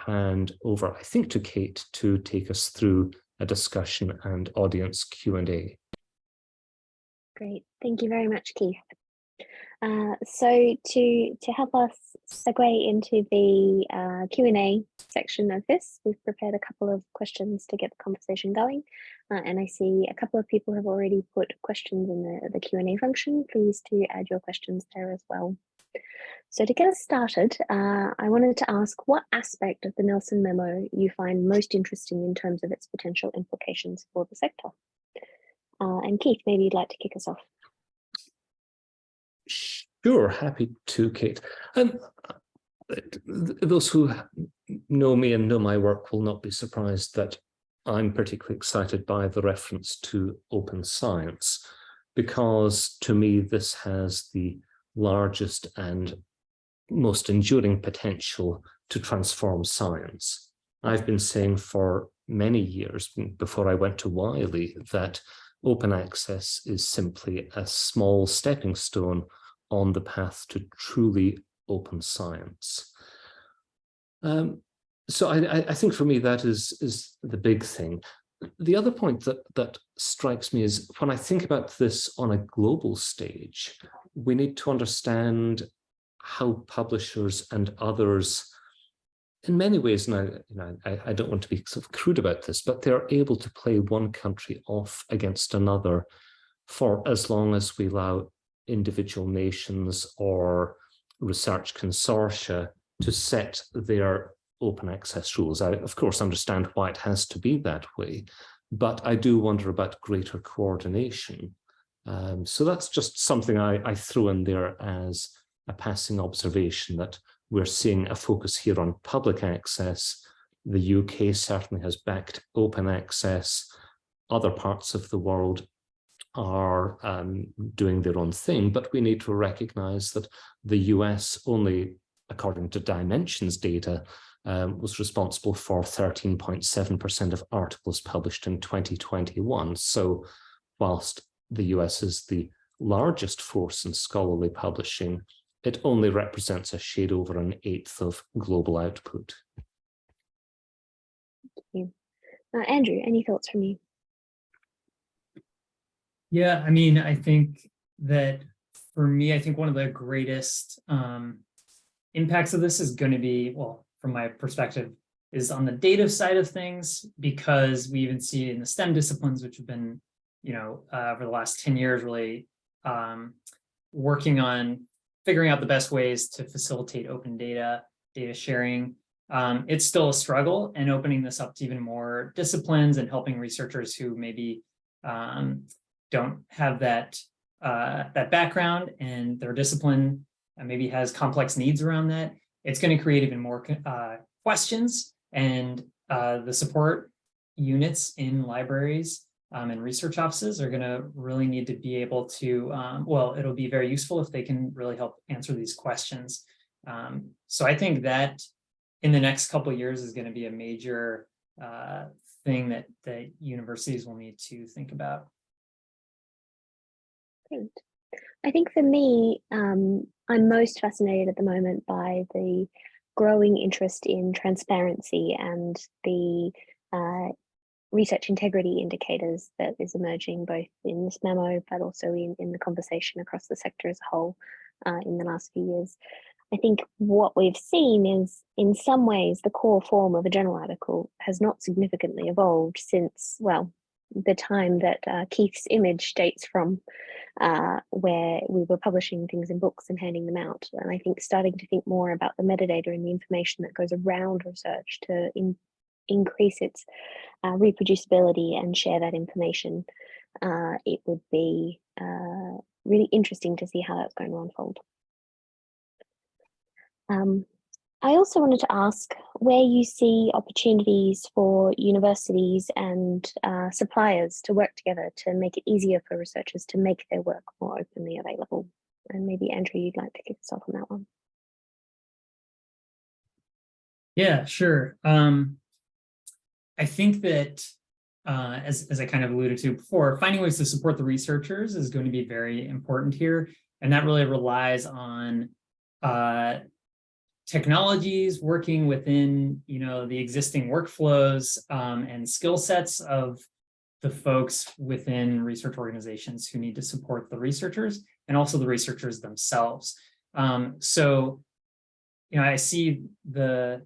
hand over, I think, to Kate to take us through a discussion and audience Q&A. Great, thank you very much, Keith. So to help us segue into the Q&A section of this, we've prepared a couple of questions to get the conversation going. And I see a couple of people have already put questions in the Q&A function. Please do add your questions there as well. So to get us started, I wanted to ask what aspect of the Nelson Memo you find most interesting in terms of its potential implications for the sector. And Keith, maybe you'd like to kick us off. Sure, happy to, Kate. Those who know me and know my work will not be surprised that I'm particularly excited by the reference to open science, because to me this has the largest and most enduring potential to transform science. I've been saying for many years, before I went to Wiley, that open access is simply a small stepping stone on the path to truly open science. So I think for me that is the big thing. The other point that strikes me is when I think about this on a global stage, we need to understand how publishers and others, in many ways, and I don't want to be sort of crude about this, but they're able to play one country off against another for as long as we allow individual nations or research consortia to set their open access rules. I, of course, understand why it has to be that way, but I do wonder about greater coordination. So that's just something I throw in there as a passing observation, that we're seeing a focus here on public access. The UK certainly has backed open access. Other parts of the world are doing their own thing, but we need to recognize that the US only, according to Dimensions data, was responsible for 13.7% of articles published in 2021. So whilst the US is the largest force in scholarly publishing, it only represents a shade over an eighth of global output. Thank you. Andrew, any thoughts from you? Yeah, I mean, I think that for me, I think one of the greatest impacts of this is going to be, well, from my perspective, is on the data side of things, because we even see in the STEM disciplines, which have been, over the last 10 years, really working on figuring out the best ways to facilitate open data sharing. It's still a struggle, and opening this up to even more disciplines and helping researchers who maybe don't have that background, and their discipline maybe has complex needs around that. It's going to create even more questions, and the support units in libraries and research offices are going to really need to be able to, it'll be very useful if they can really help answer these questions. So I think that in the next couple of years is going to be a major thing that universities will need to think about. Great. I think for me, I'm most fascinated at the moment by the growing interest in transparency and the research integrity indicators that is emerging both in this memo, but also in the conversation across the sector as a whole in the last few years. I think what we've seen is, in some ways, the core form of a journal article has not significantly evolved since, well, the time that Keith's image dates from, where we were publishing things in books and handing them out. And I think starting to think more about the metadata and the information that goes around research to increase its reproducibility and share that information, it would be really interesting to see how that's going to unfold. I also wanted to ask where you see opportunities for universities and suppliers to work together to make it easier for researchers to make their work more openly available. And maybe Andrew, you'd like to kick us off on that one. Yeah, sure. I think that, as I kind of alluded to before, finding ways to support the researchers is going to be very important here. And that really relies on technologies working within, the existing workflows and skill sets of the folks within research organizations who need to support the researchers, and also the researchers themselves. So, I see the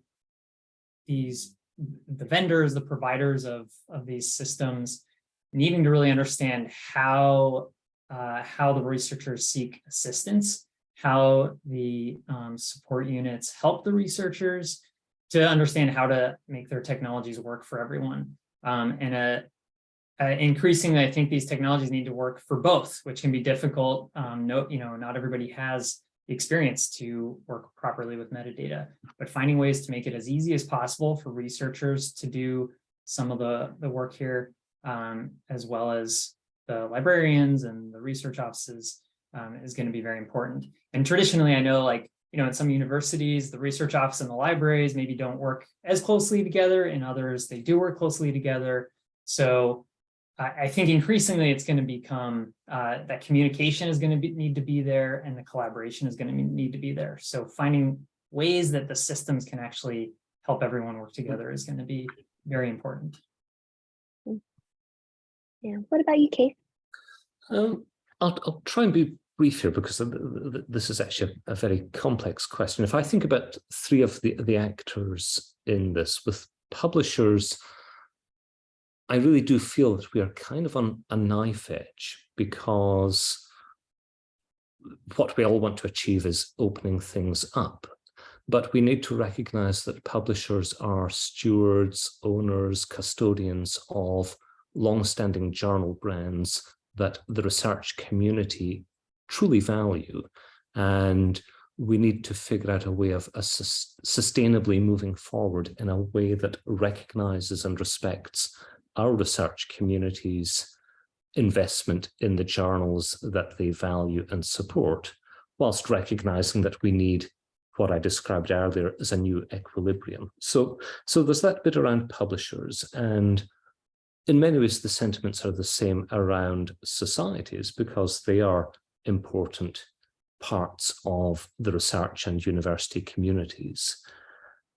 vendors, the providers of these systems needing to really understand how the researchers seek assistance, how the support units help the researchers to understand how to make their technologies work for everyone. Increasingly, I think these technologies need to work for both, which can be difficult. Not everybody has the experience to work properly with metadata, but finding ways to make it as easy as possible for researchers to do some of the work here, as well as the librarians and the research offices, is going to be very important. And traditionally, I know, in some universities, the research office and the libraries maybe don't work as closely together. In others, they do work closely together. So I think increasingly it's going to become that communication is going to need to be there, and the collaboration is going to need to be there. So finding ways that the systems can actually help everyone work together is going to be very important. Yeah. What about you, Keith? I'll try and be brief here, because this is actually a very complex question. If I think about three of the actors in this, with publishers, I really do feel that we are kind of on a knife edge, because what we all want to achieve is opening things up. But we need to recognize that publishers are stewards, owners, custodians of long-standing journal brands that the research community truly value. And we need to figure out a way of sustainably moving forward in a way that recognizes and respects our research community's investment in the journals that they value and support, whilst recognizing that we need what I described earlier as a new equilibrium. So there's that bit around publishers, and in many ways the sentiments are the same around societies, because they are important parts of the research and university communities.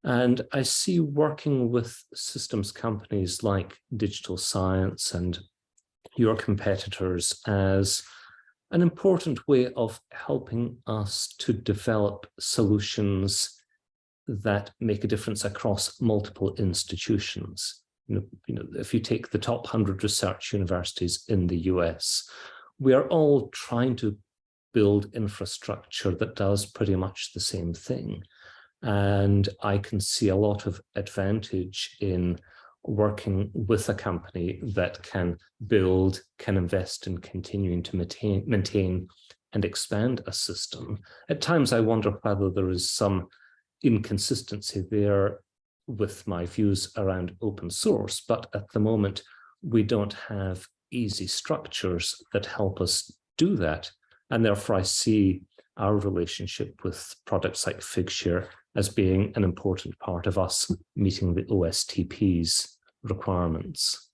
And I see working with systems companies like Digital Science and your competitors as an important way of helping us to develop solutions that make a difference across multiple institutions. You know, if you take the top 100 research universities in the US, we are all trying to build infrastructure that does pretty much the same thing. And I can see a lot of advantage in working with a company that can build, can invest in continuing to maintain and expand a system. At times, I wonder whether there is some inconsistency there with my views around open source, but at the moment, we don't have easy structures that help us do that. And therefore, I see our relationship with products like Figshare as being an important part of us meeting the OSTP's requirements.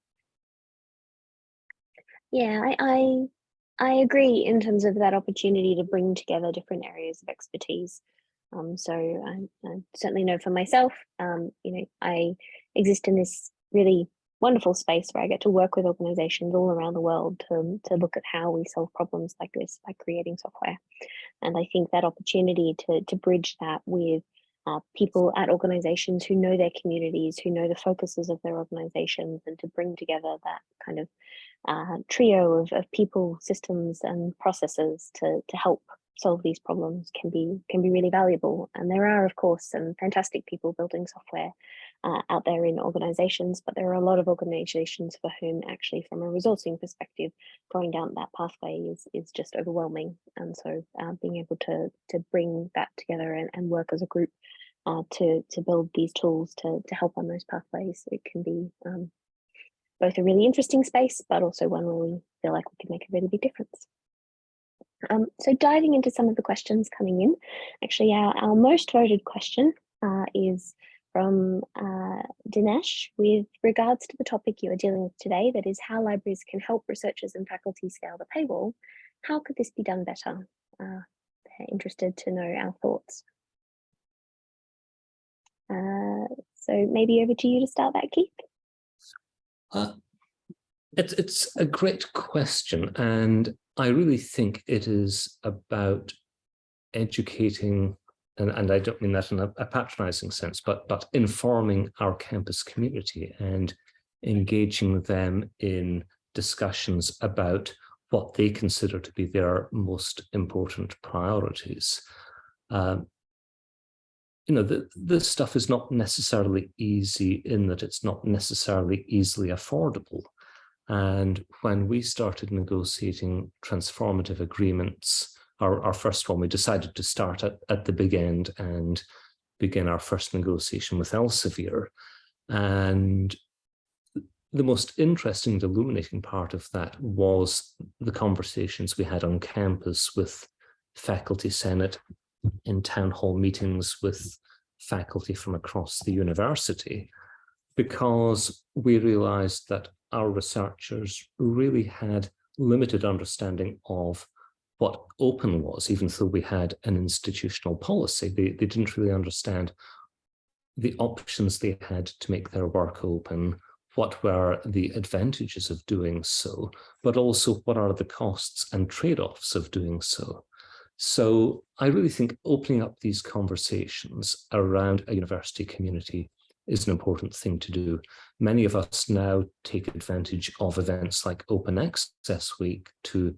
Yeah, I agree in terms of that opportunity to bring together different areas of expertise. So I certainly know for myself, you know, I exist in this really wonderful space where I get to work with organizations all around the world to look at how we solve problems like this by creating software. And I think that opportunity to bridge that with people at organizations who know their communities, who know the focuses of their organizations, and to bring together that kind of trio of people, systems, and processes to help solve these problems can be really valuable. And there are, of course, some fantastic people building software out there in organizations, but there are a lot of organizations for whom actually from a resourcing perspective, going down that pathway is just overwhelming. And so being able to bring that together and work as a group to build these tools to help on those pathways, it can be both a really interesting space, but also one where we feel like we can make a really big difference. So diving into some of the questions coming in, actually our most voted question is from Dinesh with regards to the topic you are dealing with today, that is how libraries can help researchers and faculty scale the paywall. How could this be done better? They're interested to know our thoughts. So maybe over to you to start that, Keith. It's a great question, and I really think it is about educating, and I don't mean that in a patronizing sense, but informing our campus community and engaging them in discussions about what they consider to be their most important priorities. You know, this stuff is not necessarily easy in that it's not necessarily easily affordable. And when we started negotiating transformative agreements, our first one, we decided to start at the big end and begin our first negotiation with Elsevier. And the most interesting and illuminating part of that was the conversations we had on campus with faculty senate, in town hall meetings with faculty from across the university, because we realized that our researchers really had limited understanding of what open was, even though we had an institutional policy. They didn't really understand the options they had to make their work open, what were the advantages of doing so, but also what are the costs and trade-offs of doing so. So I really think opening up these conversations around a university community is an important thing to do. Many of us now take advantage of events like Open Access Week to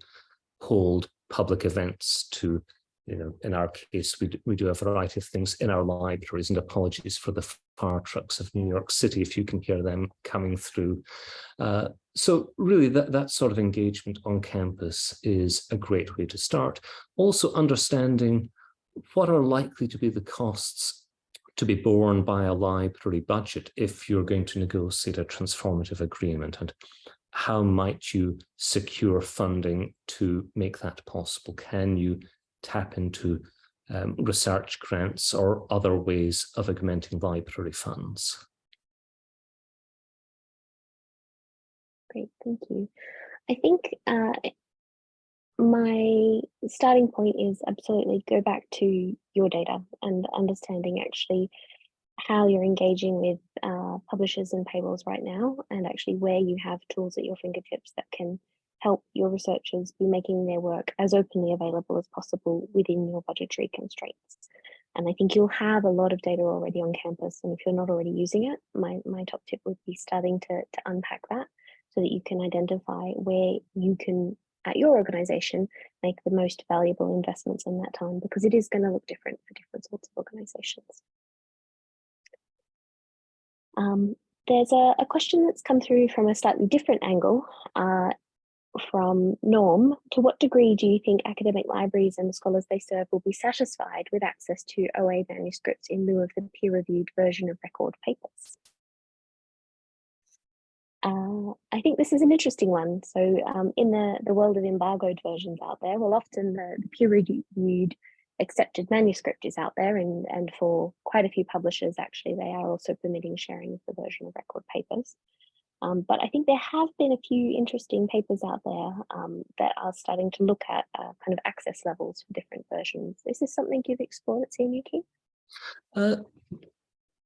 hold public events, to, you know, in our case, we do a variety of things in our libraries, and apologies for the fire trucks of New York City if you can hear them coming through. So really that sort of engagement on campus is a great way to start. Also understanding what are likely to be the costs to be borne by a library budget if you're going to negotiate a transformative agreement. And how might you secure funding to make that possible? Can you tap into research grants or other ways of augmenting library funds? Great, thank you. I think my starting point is absolutely go back to your data and understanding actually how you're engaging with publishers and paywalls right now, and actually where you have tools at your fingertips that can help your researchers be making their work as openly available as possible within your budgetary constraints. And I think you'll have a lot of data already on campus, and if you're not already using it, my top tip would be starting to unpack that so that you can identify where you can, at your organization, make the most valuable investments in that time, because it is going to look different for different sorts of organizations. There's a question that's come through from a slightly different angle from Norm. To what degree do you think academic libraries and the scholars they serve will be satisfied with access to OA manuscripts in lieu of the peer-reviewed version of record papers? I think this is an interesting one. So in the world of embargoed versions out there, well, often the peer-reviewed accepted manuscript is out there, and for quite a few publishers, actually, they are also permitting sharing of the version of record papers. But I think there have been a few interesting papers out there that are starting to look at kind of access levels for different versions. Is this something you've explored at CMU, Keith?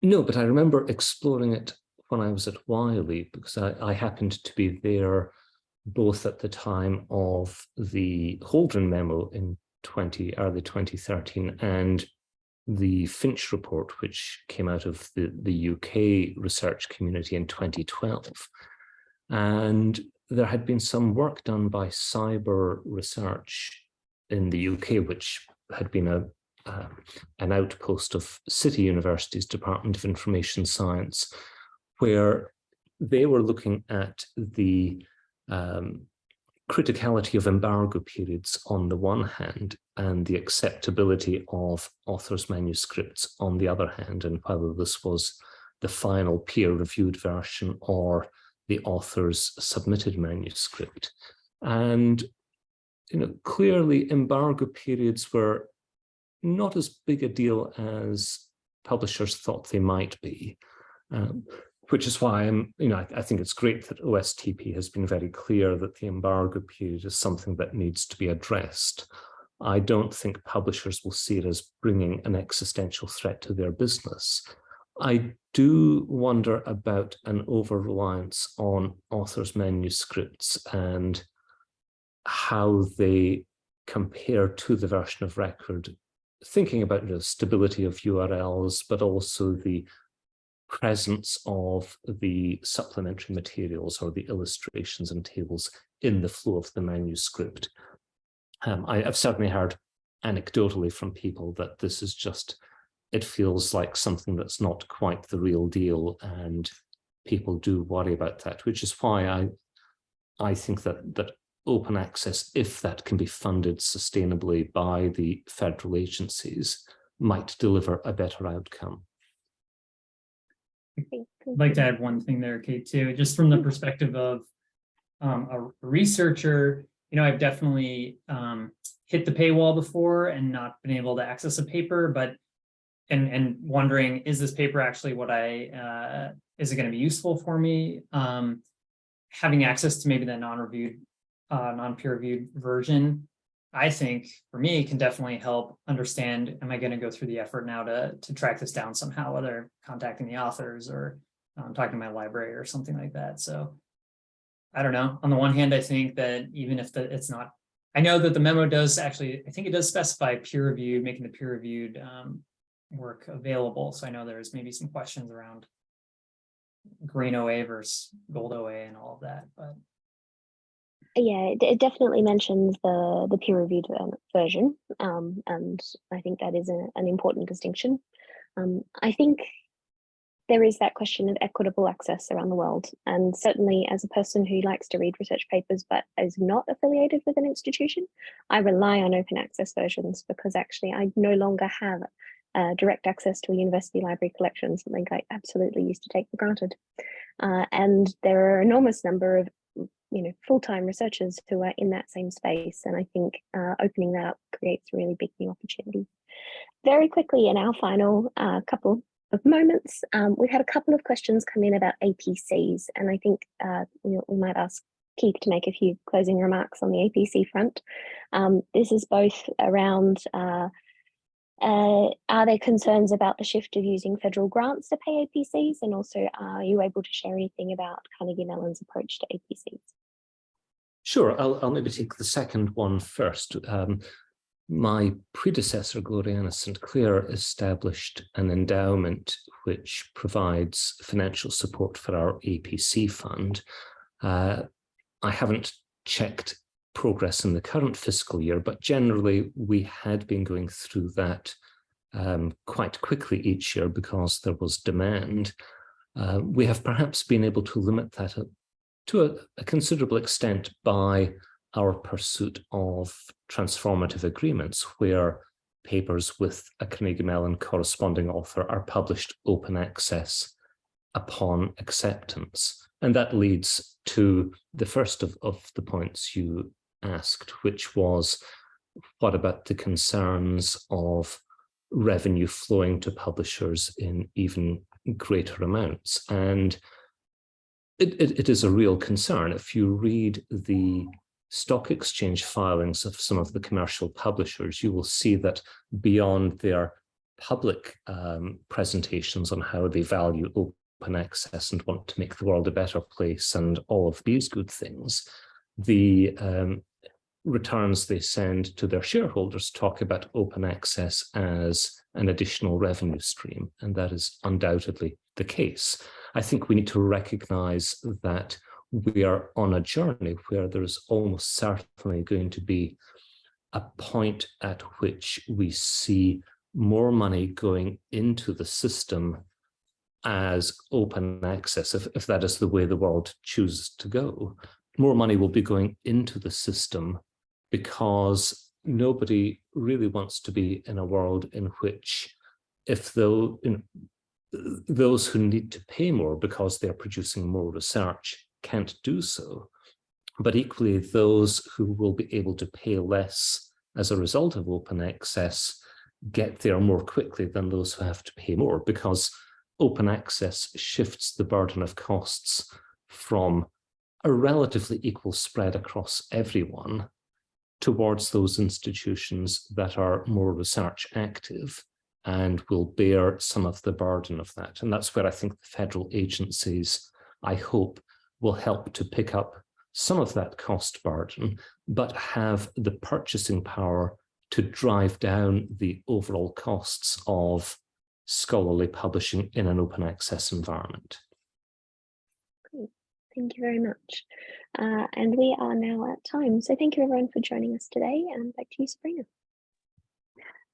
No, but I remember exploring it when I was at Wiley, because I happened to be there both at the time of the Holden memo in early 2013 and the Finch report, which came out of the UK research community in 2012. And there had been some work done by Cyber Research in the UK, which had been an outpost of City University's Department of Information Science, where they were looking at the criticality of embargo periods on the one hand and the acceptability of authors' manuscripts on the other hand, and whether this was the final peer-reviewed version or the author's submitted manuscript. And clearly embargo periods were not as big a deal as publishers thought they might be. Which is why I think it's great that OSTP has been very clear that the embargo period is something that needs to be addressed. I don't think publishers will see it as bringing an existential threat to their business. I do wonder about an over-reliance on authors' manuscripts and how they compare to the version of record, thinking about the stability of URLs, but also the presence of the supplementary materials or the illustrations and tables in the flow of the manuscript. I've certainly heard anecdotally from people that this is just, it feels like something that's not quite the real deal, and people do worry about that, which is why I think that open access, if that can be funded sustainably by the federal agencies, might deliver a better outcome. I'd like to add one thing there, Kate, too, just from the perspective of a researcher. I've definitely hit the paywall before and not been able to access a paper, but and wondering, is this paper actually what is it going to be useful for me? Having access to maybe the non-peer-reviewed version, I think for me can definitely help understand, am I going to go through the effort now to track this down somehow, whether contacting the authors or talking to my library or something like that. So I don't know. On the one hand, I think that even if it's not, I know that the memo does actually, I think it does specify peer-reviewed, making the peer-reviewed work available. So I know there's maybe some questions around green OA versus gold OA and all of that, but yeah, it definitely mentions the peer-reviewed version, and I think that is an important distinction. I think there is that question of equitable access around the world, and certainly as a person who likes to read research papers but is not affiliated with an institution, I rely on open access versions because actually I no longer have direct access to a university library collection, something I absolutely used to take for granted. And there are an enormous number of full-time researchers who are in that same space. And I think opening that up creates really big new opportunities. Very quickly, in our final couple of moments, we've had a couple of questions come in about APCs, and I think we might ask Keith to make a few closing remarks on the APC front. This is both around are there concerns about the shift of using federal grants to pay APCs, and also are you able to share anything about Carnegie Mellon's approach to APCs? Sure, I'll maybe take the second one first. My predecessor, Gloriana St. Clair, established an endowment which provides financial support for our APC fund. I haven't checked progress in the current fiscal year, but generally we had been going through that quite quickly each year because there was demand. We have perhaps been able to limit that to a considerable extent by our pursuit of transformative agreements, where papers with a Carnegie Mellon corresponding author are published open access upon acceptance. And that leads to the first of the points you asked, which was, what about the concerns of revenue flowing to publishers in even greater amounts? And it is a real concern. If you read the stock exchange filings of some of the commercial publishers, you will see that beyond their public presentations on how they value open access and want to make the world a better place and all of these good things, the returns they send to their shareholders talk about open access as an additional revenue stream, and that is undoubtedly the case. I think we need to recognize that we are on a journey where there is almost certainly going to be a point at which we see more money going into the system as open access, if that is the way the world chooses to go. More money will be going into the system because nobody really wants to be in a world in which, if those who need to pay more because they're producing more research can't do so, but equally those who will be able to pay less as a result of open access get there more quickly than those who have to pay more, because open access shifts the burden of costs from a relatively equal spread across everyone towards those institutions that are more research active and will bear some of the burden of that. And that's where I think the federal agencies, I hope, will help to pick up some of that cost burden, but have the purchasing power to drive down the overall costs of scholarly publishing in an open access environment. Great. Thank you very much. And we are now at time. So thank you everyone for joining us today, and back to you, Sabrina.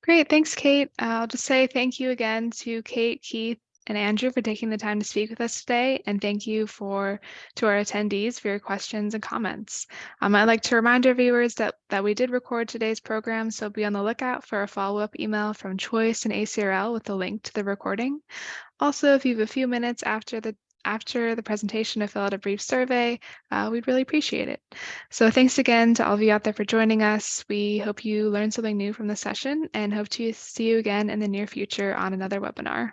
Great, thanks, Kate. I'll just say thank you again to Kate, Keith, and Andrew for taking the time to speak with us today, and thank you to our attendees for your questions and comments. I'd like to remind our viewers that we did record today's program, so be on the lookout for a follow-up email from Choice and ACRL with a link to the recording. Also, if you have a few minutes after the presentation to fill out a brief survey, we'd really appreciate it. So thanks again to all of you out there for joining us. We hope you learned something new from the session and hope to see you again in the near future on another webinar.